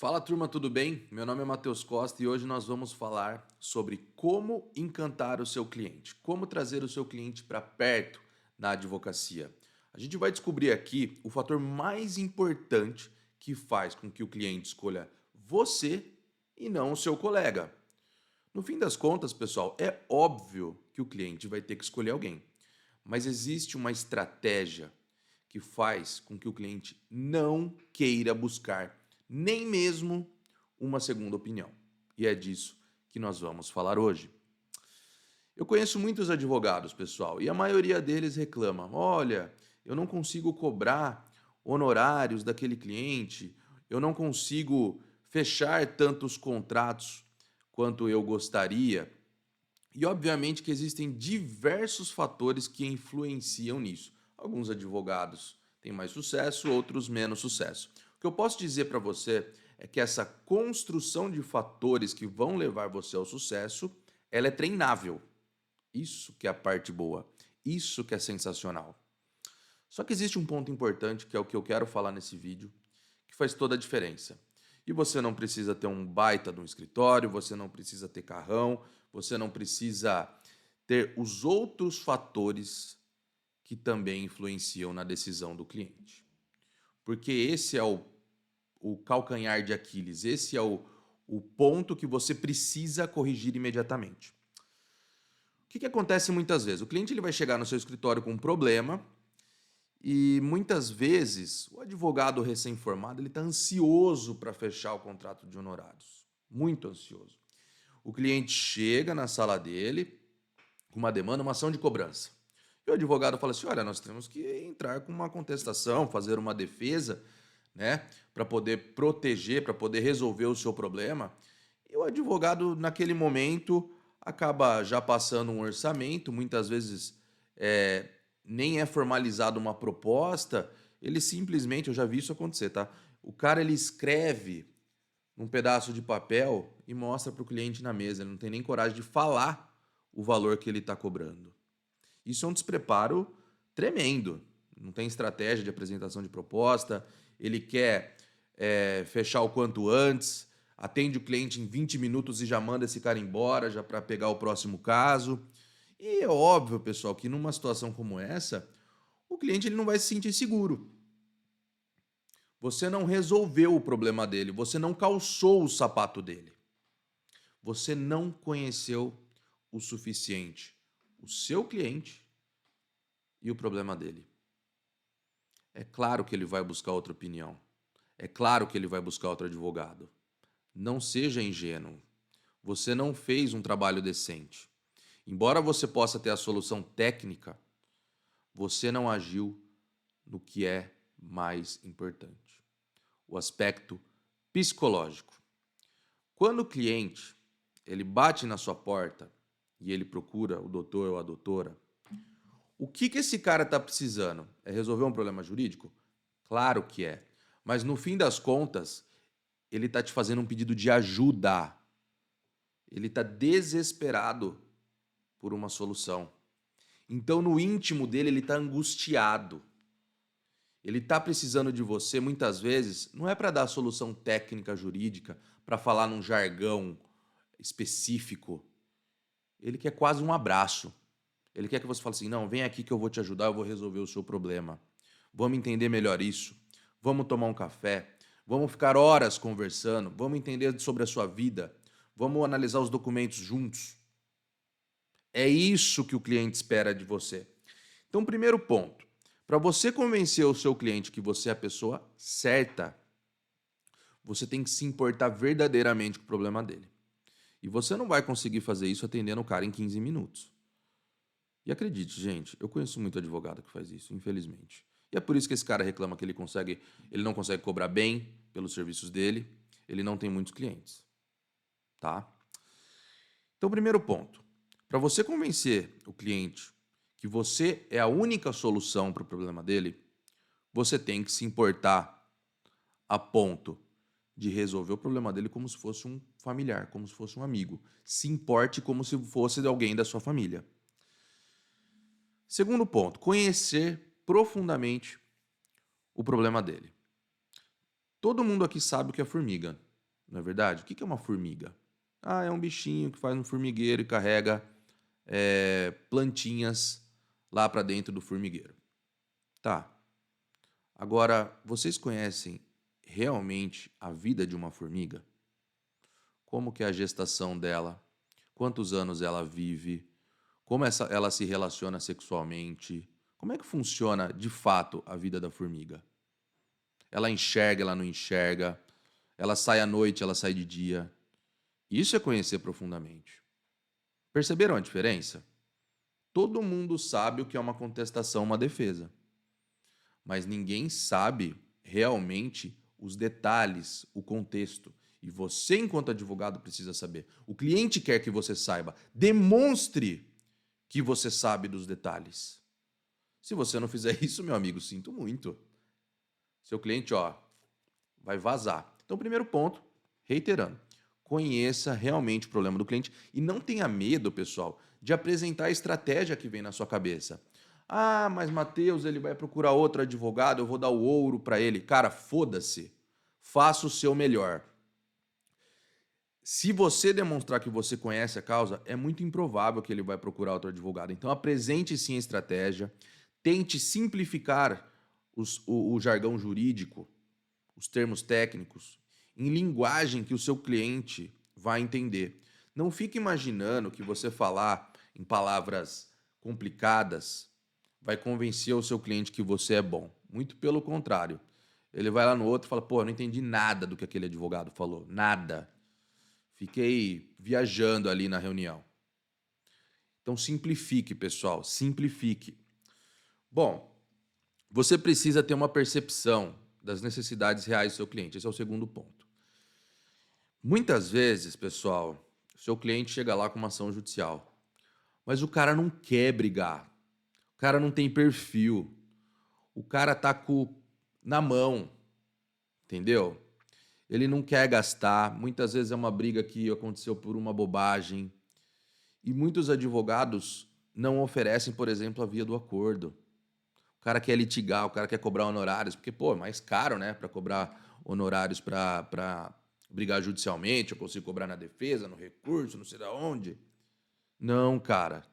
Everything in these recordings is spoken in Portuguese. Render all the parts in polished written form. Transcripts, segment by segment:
Fala turma, tudo bem? Meu nome é Matheus Costa e hoje nós vamos falar sobre como encantar o seu cliente, como trazer o seu cliente para perto na advocacia. A gente vai descobrir aqui o fator mais importante que faz com que o cliente escolha você e não o seu colega. No fim das contas, pessoal, é óbvio que o cliente vai ter que escolher alguém, mas existe uma estratégia que faz com que o cliente não queira buscar nem mesmo uma segunda opinião. E é disso que nós vamos falar hoje. Eu conheço muitos advogados, pessoal, e a maioria deles reclama: olha, eu não consigo cobrar honorários daquele cliente, eu não consigo fechar tantos contratos quanto eu gostaria. E obviamente que existem diversos fatores que influenciam nisso. Alguns advogados têm mais sucesso, outros menos sucesso. O que eu posso dizer para você é que essa construção de fatores que vão levar você ao sucesso, ela é treinável. Isso que é a parte boa. Isso que é sensacional. Só que existe um ponto importante, que é o que eu quero falar nesse vídeo, que faz toda a diferença. E você não precisa ter um baita de um escritório, você não precisa ter carrão, você não precisa ter os outros fatores que também influenciam na decisão do cliente. Porque esse é o calcanhar de Aquiles, esse é o ponto que você precisa corrigir imediatamente. O que acontece muitas vezes? O cliente ele vai chegar no seu escritório com um problema e muitas vezes o advogado recém-formado ele está ansioso para fechar o contrato de honorários, muito ansioso. O cliente chega na sala dele com uma demanda, uma ação de cobrança. E o advogado fala assim: olha, nós temos que entrar com uma contestação, fazer uma defesa, né, para poder proteger, para poder resolver o seu problema. E o advogado, naquele momento, acaba já passando um orçamento, muitas vezes é, nem é formalizada uma proposta, ele simplesmente, eu já vi isso acontecer, tá? O cara ele escreve num pedaço de papel e mostra para o cliente na mesa, ele não tem nem coragem de falar o valor que ele está cobrando. Isso é um despreparo tremendo. Não tem estratégia de apresentação de proposta, ele quer fechar o quanto antes, atende o cliente em 20 minutos e já manda esse cara embora, já para pegar o próximo caso. E é óbvio, pessoal, que numa situação como essa, o cliente ele não vai se sentir seguro. Você não resolveu o problema dele, você não calçou o sapato dele. Você não conheceu o suficiente o seu cliente e o problema dele. É claro que ele vai buscar outra opinião. É claro que ele vai buscar outro advogado. Não seja ingênuo. Você não fez um trabalho decente. Embora você possa ter a solução técnica, você não agiu no que é mais importante: o aspecto psicológico. Quando o cliente ele bate na sua porta e ele procura o doutor ou a doutora, o que esse cara está precisando? É resolver um problema jurídico? Claro que é. Mas no fim das contas, ele está te fazendo um pedido de ajuda. Ele está desesperado por uma solução. Então, no íntimo dele, ele está angustiado. Ele está precisando de você, muitas vezes, não é para dar solução técnica jurídica, para falar num jargão específico. Ele quer quase um abraço. Ele quer que você fale assim: não, vem aqui que eu vou te ajudar, eu vou resolver o seu problema. Vamos entender melhor isso. Vamos tomar um café. Vamos ficar horas conversando. Vamos entender sobre a sua vida. Vamos analisar os documentos juntos. É isso que o cliente espera de você. Então, primeiro ponto: para você convencer o seu cliente que você é a pessoa certa, você tem que se importar verdadeiramente com o problema dele. E você não vai conseguir fazer isso atendendo o cara em 15 minutos. E acredite, gente, eu conheço muito advogado que faz isso, infelizmente. E é por isso que esse cara reclama que ele não consegue cobrar bem pelos serviços dele, ele não tem muitos clientes, tá? Então, primeiro ponto, para você convencer o cliente que você é a única solução para o problema dele, você tem que se importar a ponto de resolver o problema dele como se fosse um familiar, como se fosse um amigo. Se importe como se fosse alguém da sua família. Segundo ponto, conhecer profundamente o problema dele. Todo mundo aqui sabe o que é formiga. não é verdade? O que é uma formiga? Ah, é um bichinho que faz um formigueiro e carrega plantinhas lá para dentro do formigueiro. Tá. Agora, vocês conhecem realmente a vida de uma formiga? Como que é a gestação dela? Quantos anos ela vive? Como ela se relaciona sexualmente? Como é que funciona de fato a vida da formiga? Ela enxerga, ela não enxerga? Ela sai à noite, ela sai de dia? Isso é conhecer profundamente. Perceberam a diferença? Todo mundo sabe o que é uma contestação, uma defesa, mas ninguém sabe realmente os detalhes, o contexto. E você, enquanto advogado, precisa saber. O cliente quer que você saiba. Demonstre que você sabe dos detalhes. Se você não fizer isso, meu amigo, sinto muito. Seu cliente, vai vazar. Então, primeiro ponto, reiterando, conheça realmente o problema do cliente e não tenha medo, pessoal, de apresentar a estratégia que vem na sua cabeça. Ah, mas Matheus, ele vai procurar outro advogado, eu vou dar o ouro para ele. Cara, foda-se. Faça o seu melhor. Se você demonstrar que você conhece a causa, é muito improvável que ele vai procurar outro advogado. Então, apresente sim a estratégia, tente simplificar o jargão jurídico, os termos técnicos, em linguagem que o seu cliente vai entender. Não fique imaginando que você falar em palavras complicadas vai convencer o seu cliente que você é bom. Muito pelo contrário. Ele vai lá no outro e fala: pô, eu não entendi nada do que aquele advogado falou. Nada. Fiquei viajando ali na reunião. Então simplifique, pessoal. Simplifique. Bom, você precisa ter uma percepção das necessidades reais do seu cliente. Esse é o segundo ponto. Muitas vezes, pessoal, o seu cliente chega lá com uma ação judicial, mas o cara não quer brigar. O cara não tem perfil. O cara tá na mão, entendeu? Ele não quer gastar. Muitas vezes é uma briga que aconteceu por uma bobagem. E muitos advogados não oferecem, por exemplo, a via do acordo. O cara quer litigar, o cara quer cobrar honorários, porque, pô, é mais caro, né, para cobrar honorários para brigar judicialmente, eu consigo cobrar na defesa, no recurso, não sei da onde. Não, cara.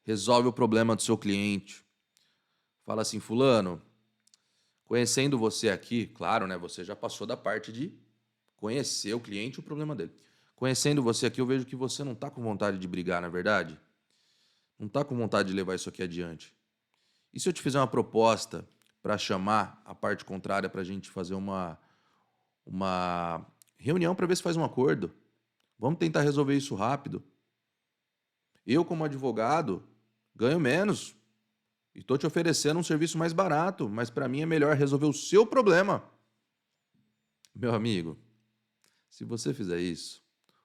Resolve o problema do seu cliente. Fala assim, fulano, conhecendo você aqui, claro, né, você já passou da parte de conhecer o cliente e o problema dele. Conhecendo você aqui, eu vejo que você não está com vontade de brigar, na é verdade? Não está com vontade de levar isso aqui adiante. E se eu te fizer uma proposta para chamar a parte contrária para a gente fazer uma reunião para ver se faz um acordo? Vamos tentar resolver isso rápido. Eu, como advogado, ganho menos e estou te oferecendo um serviço mais barato, mas para mim é melhor resolver o seu problema. Meu amigo, se você fizer isso,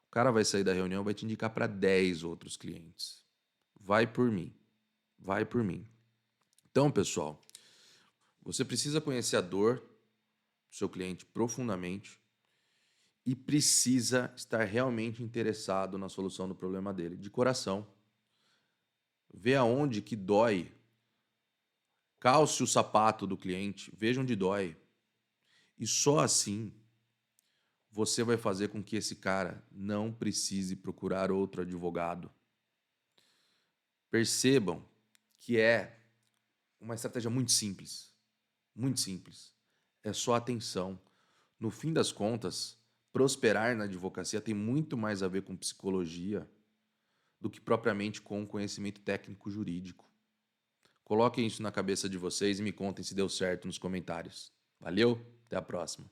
o cara vai sair da reunião e vai te indicar para 10 outros clientes. Vai por mim. Vai por mim. Então, pessoal, você precisa conhecer a dor do seu cliente profundamente e precisa estar realmente interessado na solução do problema dele, de coração. Vê aonde que dói. Calce o sapato do cliente, veja onde dói. E só assim você vai fazer com que esse cara não precise procurar outro advogado. Percebam que é uma estratégia muito simples. Muito simples. É só atenção. No fim das contas, prosperar na advocacia tem muito mais a ver com psicologia do que propriamente com conhecimento técnico jurídico. Coloquem isso na cabeça de vocês e me contem se deu certo nos comentários. Valeu, até a próxima.